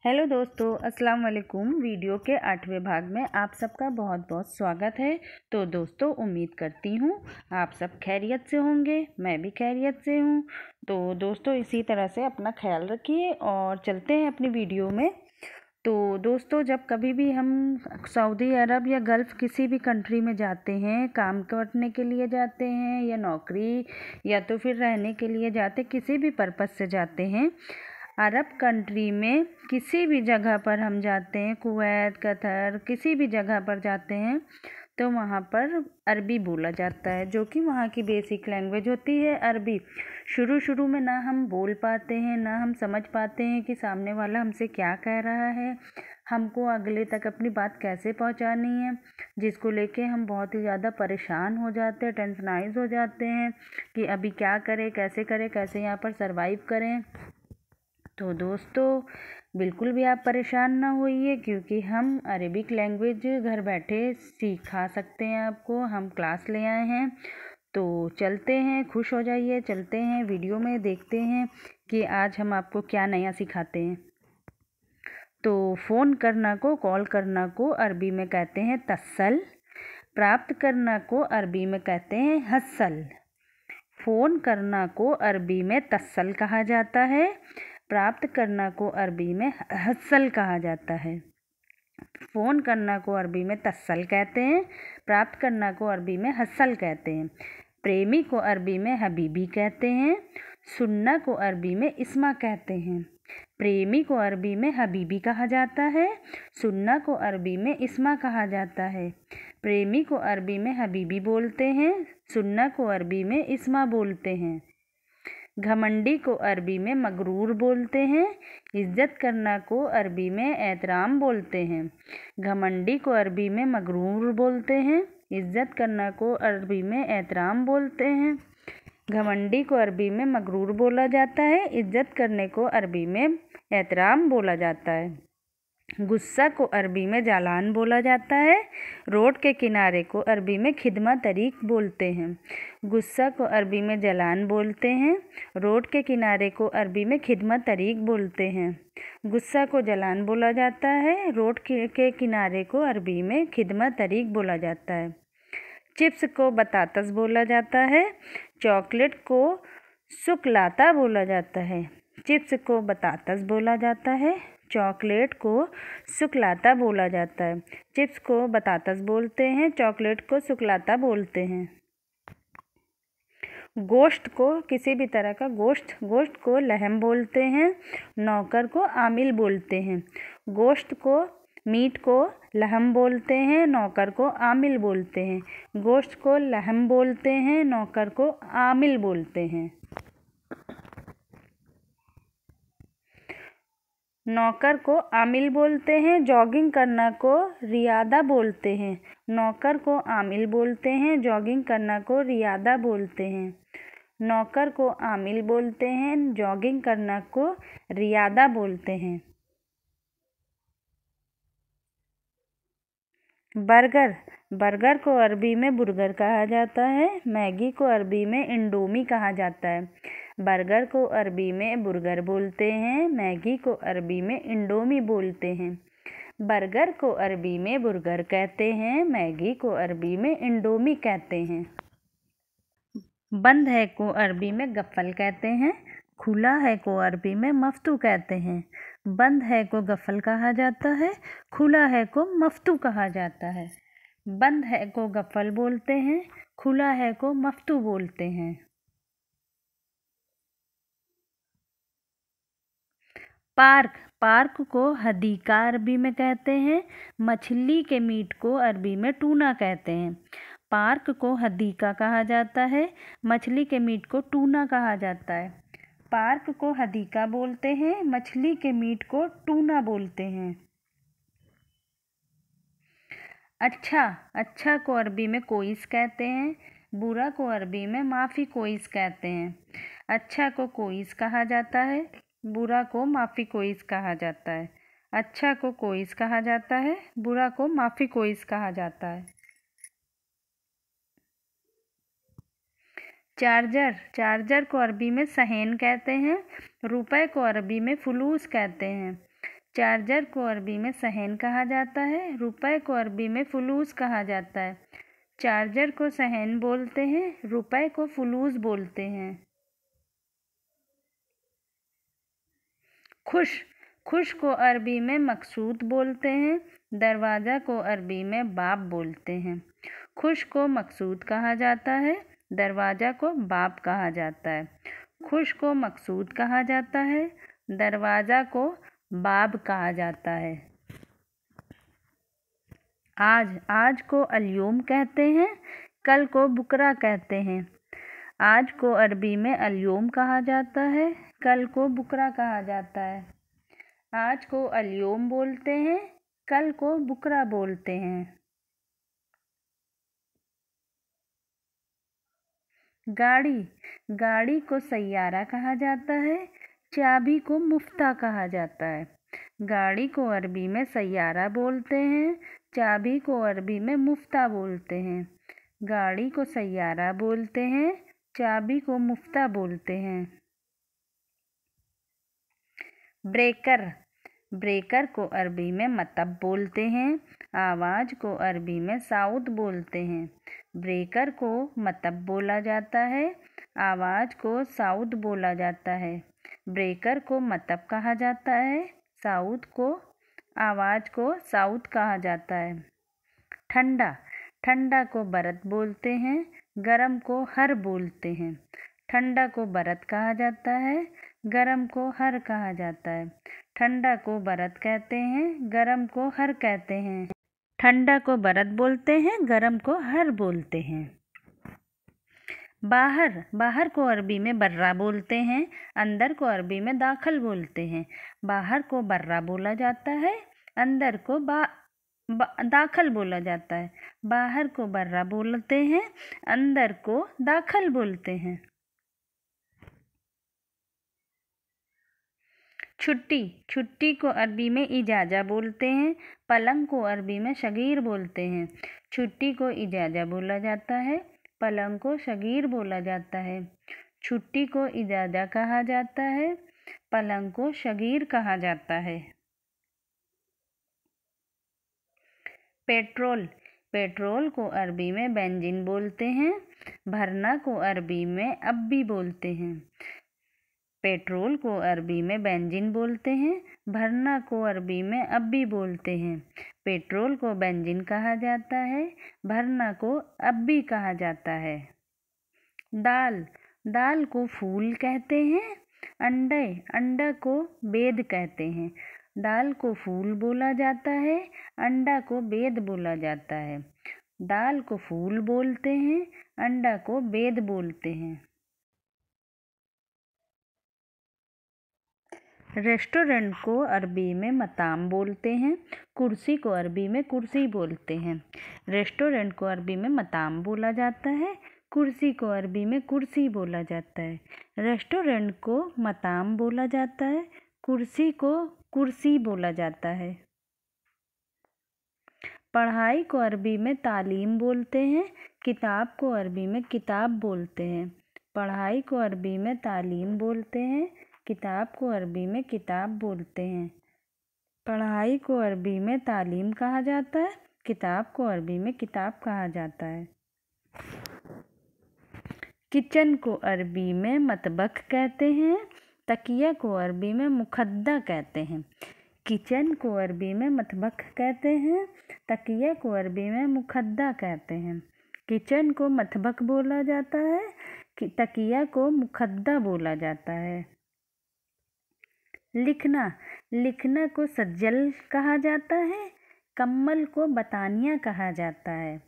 Hello दोस्तों, अस्सलाम वालेकुम। वीडियो के 8वें भाग में आप सबका बहुत बहुत स्वागत है। तो दोस्तों, उम्मीद करती हूँ आप सब खैरियत से होंगे, मैं भी खैरियत से हूँ। तो दोस्तों, इसी तरह से अपना ख्याल रखिए और चलते हैं अपनी वीडियो में। तो दोस्तों, जब कभी भी हम सऊदी अरब या गल्फ़ किसी भी कंट्री में जाते हैं, काम करने के लिए जाते हैं या नौकरी या तो फिर रहने के लिए जाते, किसी भी पर्पज़ से जाते हैं, अरब कंट्री में किसी भी जगह पर हम जाते हैं, कुवैत, कतर, किसी भी जगह पर जाते हैं तो वहाँ पर अरबी बोला जाता है, जो कि वहाँ की बेसिक लैंग्वेज होती है अरबी। शुरू में ना हम बोल पाते हैं, ना हम समझ पाते हैं कि सामने वाला हमसे क्या कह रहा है, हमको अगले तक अपनी बात कैसे पहुँचानी है, जिसको लेके हम बहुत ही ज़्यादा परेशान हो जाते हैं, टेंशनाइज हो जाते हैं कि अभी क्या करें, कैसे यहाँ पर सर्वाइव करें। तो दोस्तों, बिल्कुल भी आप परेशान ना होइए, क्योंकि हम अरेबिक लैंग्वेज घर बैठे सिखा सकते हैं आपको। हम क्लास ले आए हैं, तो चलते हैं, खुश हो जाइए, चलते हैं वीडियो में, देखते हैं कि आज हम आपको क्या नया सिखाते हैं। तो फ़ोन करना को, कॉल करना को अरबी में कहते हैं तस्सल। प्राप्त करना को अरबी में कहते हैं हस्सल। फ़ोन करना को अरबी में तस्सल कहा जाता है, प्राप्त करना को अरबी में हस्सल कहा जाता है। फ़ोन करना को अरबी में तस्सल कहते हैं, प्राप्त करना को अरबी में हस्सल कहते हैं। प्रेमी को अरबी में हबीबी कहते हैं। सुन्ना को अरबी में इस्मा कहते हैं। प्रेमी को अरबी में हबीबी कहा जाता है, सुन्ना को अरबी में इस्मा कहा जाता है। प्रेमी को अरबी में हबीबी बोलते हैं, सुन्ना को अरबी में इस्मा बोलते हैं। घमंडी को अरबी में मगरूर बोलते हैं। इज्जत करना को अरबी में एहतराम बोलते हैं। घमंडी को अरबी में मगरूर बोलते हैं। इज्जत करना को अरबी में एहतराम बोलते हैं। घमंडी को अरबी में मगरूर बोला जाता है, इज्जत करने को अरबी में एहतराम बोला जाता है। गुस्सा को अरबी में जालान बोला जाता है। रोड के किनारे को अरबी में खिदमा तरीक बोलते हैं। गुस्सा को अरबी में जलान बोलते हैं। रोड के किनारे को अरबी में खिदमा तरीक बोलते हैं। गुस्सा को जलान बोला जाता है, रोड के किनारे को अरबी में खिदमा तरीक बोला जाता है। चिप्स को बतातस बोला जाता है। चॉकलेट को सुकलाता बोला जाता है। चिप्स को बतातस बोला जाता है, चॉकलेट को सुकलाता बोला जाता है। चिप्स को बतातस बोलते हैं, चॉकलेट को सुकलाता बोलते हैं। गोश्त को, किसी भी तरह का गोश्त को लहम बोलते हैं। नौकर को आमिल बोलते हैं। गोश्त को, मीट को लहम बोलते हैं, नौकर को आमिल बोलते हैं। गोश्त को लहम बोलते हैं, नौकर को आमिल बोलते हैं। नौकर को आमिल बोलते हैं। जॉगिंग करना को रियादा बोलते हैं। नौकर को आमिल बोलते हैं, जॉगिंग करना को रियादा बोलते हैं। नौकर को आमिल बोलते हैं, जॉगिंग करना को रियादा बोलते हैं। बर्गर को अरबी में बुर्गर कहा जाता है। मैगी को अरबी में इंडोमी कहा जाता है। बर्गर को अरबी में बुर्गर बोलते हैं, मैगी को अरबी में इंडोमी बोलते हैं। बर्गर को अरबी में बुर्गर कहते हैं, मैगी को अरबी में इंडोमी कहते हैं। बंद है को अरबी में गफ्फल कहते हैं। खुला है को अरबी में मफ्तू कहते हैं। बंद है को गफ्फल कहा जाता है, खुला है को मफ्तू कहा जाता है। बंद है को गफ्फल बोलते हैं, खुला है को मफ्तू बोलते हैं। पार्क को हदीका अरबी में कहते हैं। मछली के मीट को अरबी में टूना कहते हैं। पार्क को हदीका कहा जाता है, मछली के मीट को टूना कहा जाता है। पार्क को हदीका बोलते हैं, मछली के मीट को टूना बोलते हैं। अच्छा को अरबी में कोइस कहते हैं। बुरा को अरबी में माफ़ी कोइस कहते हैं। अच्छा को कोइस कहा जाता है, बुरा को माफ़ी कोइस कहा जाता है। अच्छा को कोइस कहा जाता है, बुरा को माफ़ी कोइस कहा जाता है। चार्जर को अरबी में सहेन कहते हैं। रुपए को अरबी में फुलूस कहते हैं। चार्जर को अरबी में सहन कहा जाता है। रुपए को अरबी में फुलूस कहा जाता है। चार्जर को सहन बोलते हैं, रुपए को फुलूस बोलते हैं। खुश को अरबी में मकसूद बोलते हैं। दरवाज़ा को अरबी में बाब बोलते हैं। खुश को मकसूद कहा जाता है, दरवाज़ा को बाब कहा जाता है। खुश को मकसूद कहा जाता है, दरवाज़ा को बाब कहा जाता है। आज को अल्योम कहते हैं, कल को बुकरा कहते हैं। आज को अरबी में अल्योम कहा जाता है, कल को बुकरा कहा जाता है। आज को अल्योम बोलते हैं, कल को बुकरा बोलते हैं। गाड़ी को सैयारा कहा जाता है, चाबी को मुफ्ता कहा जाता है। गाड़ी को अरबी में सैयारा बोलते हैं, चाबी को अरबी में मुफ्ता बोलते हैं। गाड़ी को सैयारा बोलते हैं, चाबी को मुफ्ता बोलते हैं। ब्रेकर को अरबी में मतब बोलते हैं। आवाज़ को अरबी में साउत बोलते हैं। ब्रेकर को मतब बोला जाता है, आवाज़ को साउत बोला जाता है। ब्रेकर को मतब कहा जाता है, आवाज़ को साउत कहा जाता है। ठंडा को बरद बोलते हैं, गरम को हर बोलते हैं। ठंडा को बरद कहा जाता है, गरम को हर कहा जाता है। ठंडा को बरद कहते हैं, गरम को हर कहते हैं। ठंडा को बरद बोलते हैं, गरम को हर बोलते हैं। बाहर को अरबी में बर्रा बोलते हैं, अंदर को अरबी में दाखल बोलते हैं। बाहर को बर्रा बोला जाता है, अंदर को दाखल बोला जाता है। बाहर को बर्रा बोलते हैं, अंदर को दाखल बोलते हैं। छुट्टी को अरबी में इजाज़ा बोलते हैं। पलंग को अरबी में शगीर बोलते हैं। छुट्टी को इजाज़ा बोला जाता है, पलंग को शगीर बोला जाता है। छुट्टी को इजाज़ा कहा जाता है, पलंग को शगीर कहा जाता है। पेट्रोल को अरबी में बेंजीन बोलते हैं। भरना को अरबी में अब्बी बोलते हैं। पेट्रोल को अरबी में बेंजीन बोलते हैं, भरना को अरबी में अब्बी बोलते हैं। पेट्रोल को बेंजीन कहा जाता है, भरना को अब्बी कहा जाता है। दाल को फूल कहते हैं। अंडा को बेद कहते हैं। दाल को फूल बोला जाता है, अंडा को बेद बोला जाता है। दाल को फूल बोलते हैं, अंडा को बेद बोलते हैं। रेस्टोरेंट को अरबी में मताम बोलते हैं। कुर्सी को अरबी में कुर्सी बोलते हैं। रेस्टोरेंट को अरबी में मताम बोला जाता है, कुर्सी को अरबी में कुर्सी बोला जाता है। रेस्टोरेंट को मताम बोला जाता है, कुर्सी को कुर्सी बोला जाता है। पढ़ाई को अरबी में तालीम बोलते हैं, किताब को अरबी में किताब बोलते हैं। पढ़ाई को अरबी में तालीम बोलते हैं, किताब को अरबी में किताब बोलते हैं। पढ़ाई को अरबी में तालीम कहा जाता है, किताब को अरबी में किताब कहा जाता है। किचन को अरबी में मतबख कहते हैं, तकिया को अरबी में मुखद्दा कहते हैं। किचन को अरबी में मतबख कहते हैं, तकिया को अरबी में मुखद्दा कहते हैं। किचन को मतबख बोला जाता है, तकिया को मुखद्दा बोला जाता है। लिखना को सज्जल कहा जाता है, कम्मल को बतानिया कहा जाता है।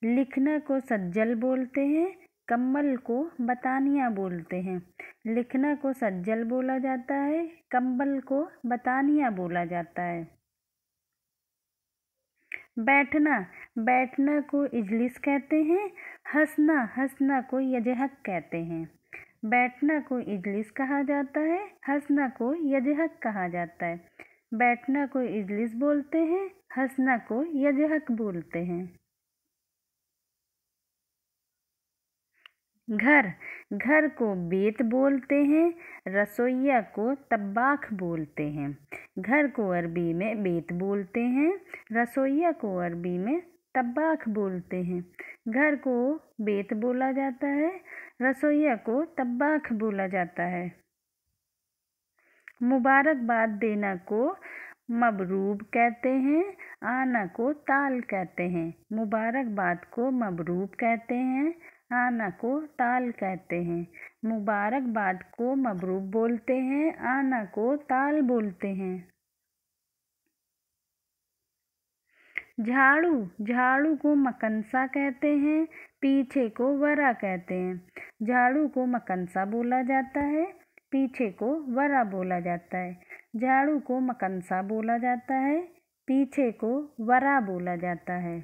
लिखना को सज्जल बोलते हैं, कम्मल को बतानिया बोलते हैं। लिखना को सज्जल बोला जाता है, कम्बल को बतानिया बोला जाता है। बैठना को इजलिस कहते हैं। हंसना को यजहक कहते हैं। बैठना को इजलिस कहा जाता है, हंसना को यजहक कहा जाता है। बैठना को इजलिस बोलते हैं, हंसना को यजहक बोलते हैं। घर, घर को बेत बोलते हैं, रसोइया को तब्बाख बोलते हैं। घर को अरबी में बेत बोलते हैं, रसोइया को अरबी में तब्बाख बोलते हैं। घर को बेत बोला जाता है, रसोइया को तब्बाख बोला जाता है। मुबारकबाद देना को मबरूब कहते हैं, आना को ताल कहते हैं। मुबारकबाद को मबरूब कहते हैं, आना को ताल कहते हैं। मुबारकबाद को मबरूब बोलते हैं, आना को ताल बोलते हैं। झाड़ू, झाड़ू को मकनसा कहते हैं, पीछे को वरा कहते हैं। झाड़ू को मकनसा बोला जाता है, पीछे को वरा बोला जाता है। झाड़ू को मकनसा बोला जाता है, पीछे को वरा बोला जाता है।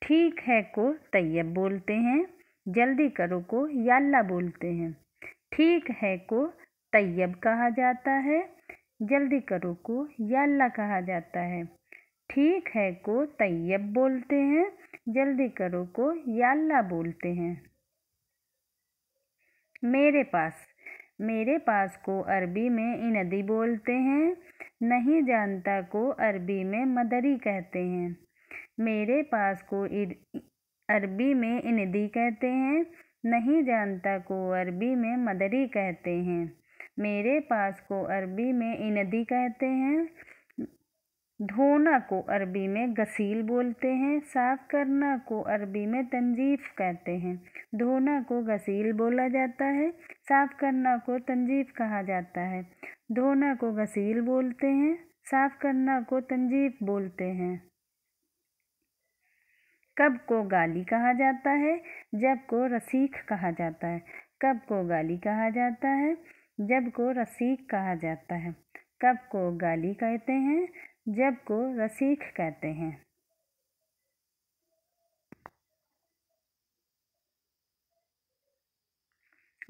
ठीक है को तैयब बोलते हैं, जल्दी करो को याल्ला बोलते हैं। ठीक है को तैयब कहा जाता है, जल्दी करो को याल्ला कहा जाता है। ठीक है को तैयब बोलते हैं, जल्दी करो को याल्ला बोलते हैं। मेरे पास, मेरे पास को अरबी में इनदी बोलते हैं, नहीं जानता को अरबी में मदरी कहते हैं। मेरे पास को अरबी में इनदी कहते हैं, नहीं जानता को अरबी में मदरी कहते हैं। मेरे पास को अरबी में इनदी कहते हैं। धोना को अरबी में गसील बोलते हैं, साफ करना को अरबी में तंजीफ कहते हैं। धोना को गसील बोला जाता है, साफ करना को तंजीफ कहा जाता है। धोना को गसील बोलते हैं, साफ करना को तंजीफ बोलते हैं। कब को गाली कहा जाता है, जब को रसीख कहा जाता है। कब को गाली कहा जाता है, जब को रसीख कहा जाता है। कब को गाली कहते हैं, जब को रसीख कहते हैं।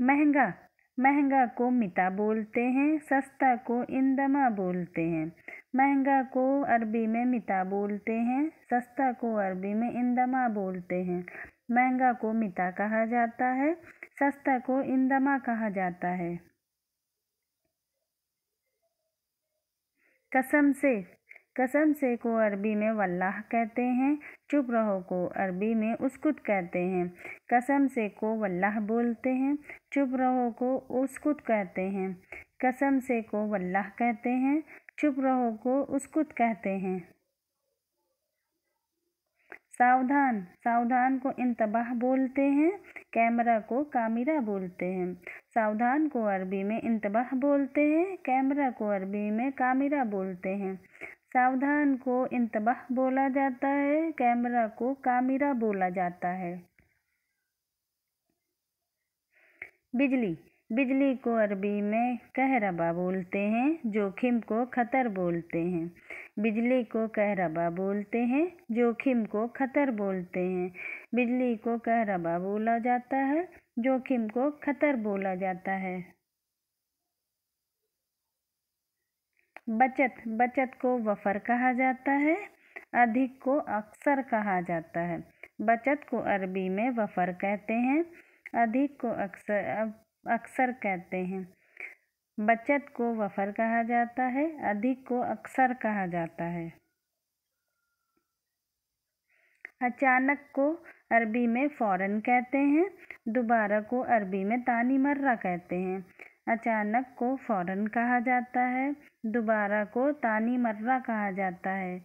महंगा, महंगा को मिता बोलते हैं, सस्ता को इंदमा बोलते हैं। महंगा को अरबी में मिता बोलते हैं, सस्ता को अरबी में इंदमा बोलते हैं। महंगा को मिता कहा जाता है, सस्ता को इंदमा कहा जाता है। कसम से, कसम से को अरबी में वल्लाह कहते हैं, चुप रहो को अरबी में उस्कुत कहते हैं। कसम से को वल्लाह बोलते हैं, चुप रहो को उस्कुत कहते हैं। कसम से को वल्लाह कहते हैं, चुप रहो को उस्कुत कहते हैं। सावधान, सावधान को इंतबाह बोलते हैं, कैमरा को कामिरा बोलते हैं। सावधान को अरबी में इंतबाह बोलते हैं, कैमरा को अरबी में कामिरा बोलते हैं। सावधान को इंतबाह बोला जाता है, कैमरा को कामिरा बोला जाता है। बिजली, बिजली को अरबी में कहरबा बोलते हैं, जोखिम को खतर बोलते हैं। बिजली को कहरबा बोलते हैं, जोखिम को खतर बोलते हैं। बिजली को कहरबा बोला जाता है, जोखिम को खतर बोला जाता है। बचत, बचत को वफर कहा जाता है, अधिक को अक्सर कहा जाता है। बचत को अरबी में वफर कहते हैं, अधिक को अक्सर कहते हैं। बचत को वफर कहा जाता है, अधिक को अक्सर कहा जाता है। अचानक को अरबी में फ़ौरन कहते हैं, दोबारा को अरबी में तानी मर्रा कहते हैं। अचानक को फ़ौरन कहा जाता है, दोबारा को तानी मर्रा कहा जाता है।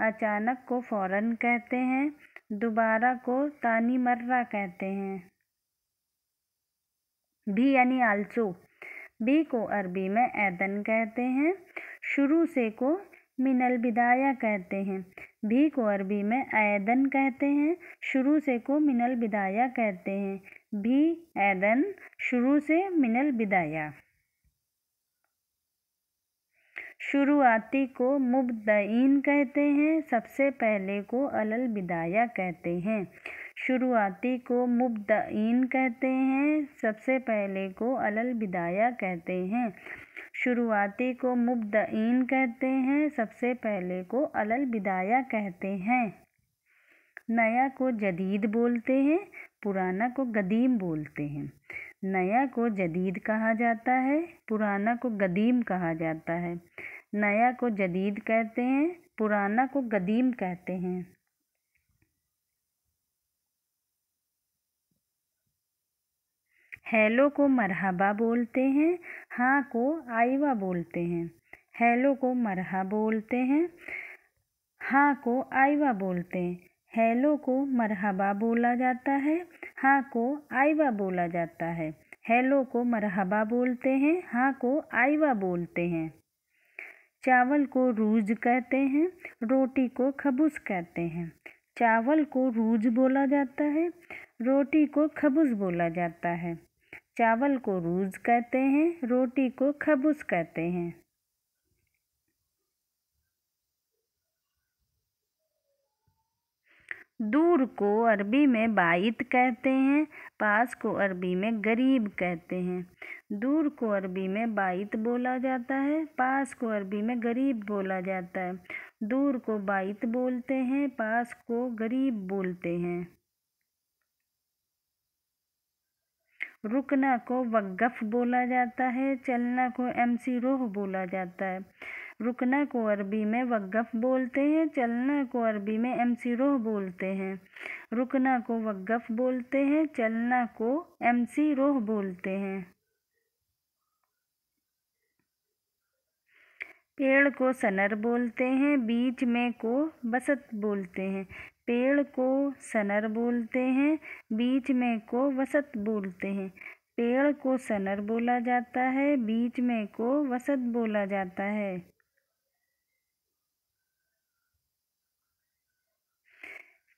अचानक को फ़ौरन कहते हैं, दोबारा को तानी मर्रा कहते हैं। भी यानी आल्सो, भी को अरबी में ऐदन कहते हैं, शुरू से को मिनल बिदाया कहते हैं। भी को अरबी में ऐदन कहते हैं, शुरू से को मिनल बिदाया कहते हैं। भी ऐदन, शुरू से मिनल बिदाया। शुरुआती को मुब्दईन कहते हैं, सबसे पहले को अलल बिदाया कहते हैं। शुरुआती को मुब्दईन कहते हैं, सबसे पहले को अलल बिदाया कहते हैं। शुरुआती को मुब्दईन कहते हैं, सबसे पहले को अलल बिदाया कहते हैं। नया को जदीद बोलते हैं, पुराना को गदीम बोलते हैं। नया को जदीद कहा जाता है, पुराना को गदीम कहा जाता है। नया को जदीद कहते हैं, पुराना को गदीम कहते हैं। हेलो को मरहबा बोलते हैं, हाँ को आइवा बोलते हैं। हेलो को मरहबा बोलते हैं, हाँ को आइवा बोलते हैं। हेलो को मरहबा बोला जाता है, हाँ को आइवा बोला जाता है। हेलो को मरहबा बोलते हैं, हाँ को आइवा बोलते हैं। चावल को रूज कहते हैं, रोटी को खबूस कहते हैं। चावल को रूज बोला जाता है, रोटी को खबूस बोला जाता है। चावल को रूज कहते हैं, रोटी को खबूस कहते हैं। दूर को अरबी में बाइत कहते हैं, पास को अरबी में गरीब कहते हैं। दूर को अरबी में बाइत बोला जाता है, पास को अरबी में गरीब बोला जाता है। दूर को बाइत बोलते हैं, पास को गरीब बोलते हैं। रुकना को वक़्फ़ बोला जाता है, चलना को MC रोह बोला जाता है। रुकना को अरबी में वक़्फ़ बोलते हैं, चलना को अरबी में MC रोह बोलते हैं। रुकना को वक़्फ़ बोलते हैं, चलना को MC रोह बोलते हैं। पेड़ को सनर बोलते हैं, बीच में को वसत बोलते हैं। पेड़ को सनर बोलते हैं, बीच में को वसत बोलते हैं। पेड़ को सनर बोला जाता है, बीच में को वसत बोला जाता है।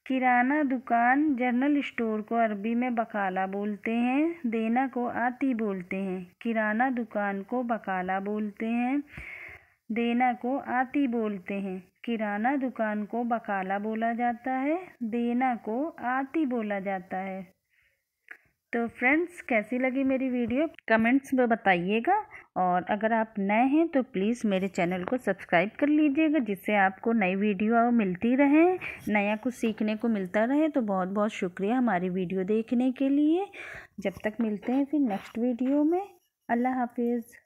किराना दुकान जनरल स्टोर को अरबी में बकाला बोलते हैं, देना को आती बोलते हैं। किराना दुकान को बकाला बोलते हैं, देना को आती बोलते हैं। किराना दुकान को बकाला बोला जाता है, देना को आती बोला जाता है। तो फ्रेंड्स, कैसी लगी मेरी वीडियो कमेंट्स में बताइएगा, और अगर आप नए हैं तो प्लीज़ मेरे चैनल को सब्सक्राइब कर लीजिएगा, जिससे आपको नई वीडियो मिलती रहे, नया कुछ सीखने को मिलता रहे। तो बहुत बहुत शुक्रिया हमारी वीडियो देखने के लिए। जब तक मिलते हैं फिर नेक्स्ट वीडियो में। अल्लाह हाफिज़।